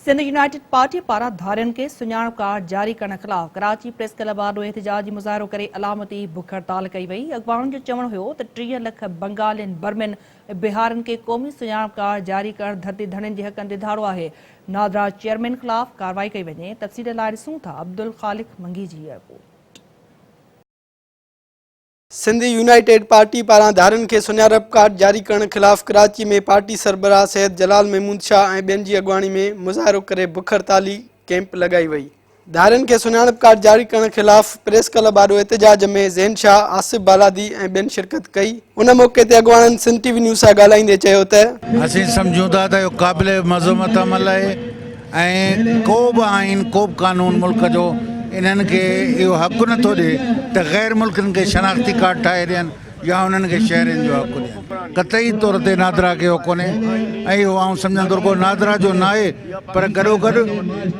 Sindh United party पारा धारियन के सुञाणप card जारी करण खिलाफ कराची प्रेस क्लब आॾो एहतजाजी मुज़ाहिरो करे अलामती बुख हड़ताल कई वई। अख़बारुनि जो चवणु हुयो त 30 लख बंगालियुनि बर्मिन बिहारनि के क़ौमी सुञाणप कार्ड जारी करण धरती धड़नि जे हक़नि ते धाड़ो आहे। नादरा चेयरमैन खिलाफ कार्रवाई कई वञे। तफ़सील लाइ ॾिसूं था अब्दुल ख़ालिक मंगी जी रिपोर्ट। सिंध यूनाइटेड पार्टी पारां धारनि खे सुञाणप कार्ड जारी करण खिलाफ कराची में पार्टी सरबराह सैयद जलाल महमूद शाह ऐं ॿियनि जी अॻुवाणी में मुज़ाहिरो करे बुख हड़ताली कैंप लगाई वई। धारनि खे सुञाणप कार्ड जारी करण खिलाफ प्रेस क्लब आॾो एहतजाज में ज़ैन शाह, आसिफ बालादी ऐं ॿियनि शिरकत कई। उन मौक़े ते अॻुवाणनि सिंध टीवी न्यूज़ सां ॻाल्हाईंदे चयो त असीं सम्झूं था त इहो क़ाबिल मज़मत अमल आहे ऐं को बि आइन को बि कानून मुल्क जो इन्हनि खे इहो हक़ु नथो ॾिए त ग़ैर मुल्कनि खे शनाख़्ती कार्ड ठाहे ॾियनि या उन्हनि खे शहरनि जो हक़ु ॾियनि। क़तई तौर ते नादरा खे इहो कोन्हे ऐं इहो आउं सम्झंदो रुॻो नादरा जो न आहे, पर गॾोगॾु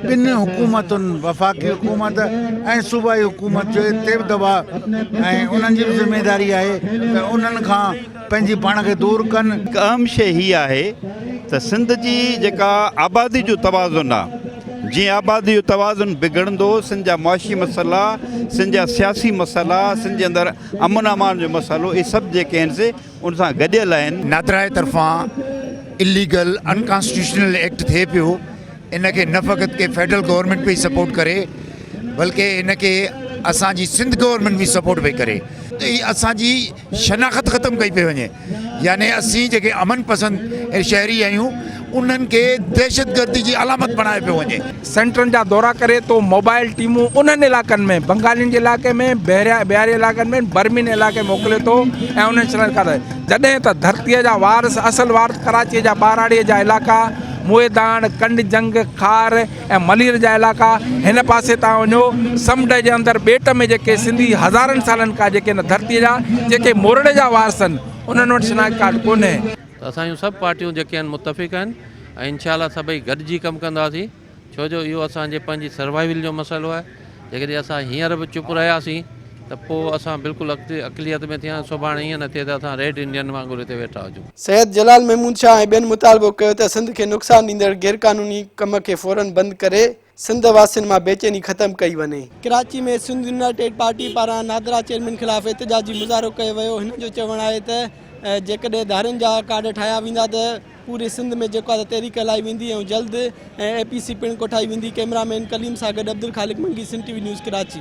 ॿिनि हुकूमतुनि वफ़ाक़ी हुकूमत ऐं सूबाई हुकूमत जो हिते बि दॿा ऐं उन्हनि जी बि ज़िमेदारी आहे त उन्हनि खां पंहिंजी पाण खे दूरि कनि। अहम शइ हीअ आहे त सिंध जी जेका आबादी जो तवाज़ुन आहे, जीअं आबादी जो तवाज़ुन बिगड़ंदो सिंध जा मुआशी मसइला, सिंध जा सियासी मसइला, सिंध जे अंदरि अमन अमान जो मसइलो, इहे सभु जेके आहिनि से उन सां गॾियल आहिनि। नादरा जे तरफ़ां इलीगल अनकॉन्स्टिट्यूशनल एक्ट थिए पियो, इनखे न फ़क़ति के फेडरल गवर्नमेंट पई सपोर्ट करे बल्कि इनखे असांजी सिंध गवर्नमेंट बि सपोर्ट पई करे। त हीअ असांजी शनाख़त ख़तमु कई पई वञे, यानी असीं जेके अमन पसंद शहरी आहियूं उन्हनि खे दहशतगर्दी जी अलामत बणाए पियो वञे। सेंटरनि जा दौरा करे तो मोबाइल टीमूं उन्हनि इलाइक़नि में, बंगालियुनि जे इलाइक़े में, बिहारी इलाइक़नि में, बर्मिन इलाइक़े में मोकिले थो ऐं उन्हनि शनाख़त जॾहिं त धरतीअ जा वारस असल वारस कराचीअ जा ॿाराड़ीअ जा इलाइक़ा, मुएदान, कंड जंग, खार ऐं मलीर जा इलाइक़ा, हिन पासे तव्हां वञो समुंड जे अंदरि ॿेट में जेके सिंधी हज़ारनि सालनि खां जेके न धरतीअ जा जेके मोरड़े जा वारस आहिनि उन्हनि वटि शनाख़त कार्ड कोन्हे। असांजूं सभु पार्टियूं जेके आहिनि मुतफ़िक़ आहिनि ऐं इंशाअल्लाह सभई गॾिजी कमु कंदासीं, छो जो इहो असांजे पंहिंजी सर्वाइवल जो मसइलो आहे। जेकॾहिं असां हींअर बि चुप रहियासीं त पोइ असां बिल्कुलु अक़लियत में थिया, सुभाणे ईअं न थिए त असां रेड इंडियन वांगुरु हिते वेठा हुजूं। सैयद जलाल महमूद शाह ऐं ॿियनि मुतालबो कयो त सिंध खे नुक़सानु ॾींदड़ गैरकानूनी कम खे फ़ौरन बंदि करे सिंध वासियुनि मां बेचैनी ख़तमु कई वञे। कराची में सिंध यूनाइटेड पार्टी पारां नादरा चेयरमैन ख़िलाफ़ एहतजाजी मुज़ाहिरो कयो वियो। हिन जो चवणु आहे त जेकॾहिं धारनि जा कार्ड ठाहिया वेंदा त पूरे सिंध में जेको आहे तहरीक हलाई वेंदी ऐं जल्द APC पिणु कोठाई वेंदी। कैमरामैन कलीम सां गॾु अब्दुल ख़ालिक मंगी, सिंध टीवी न्यूज़ कराची।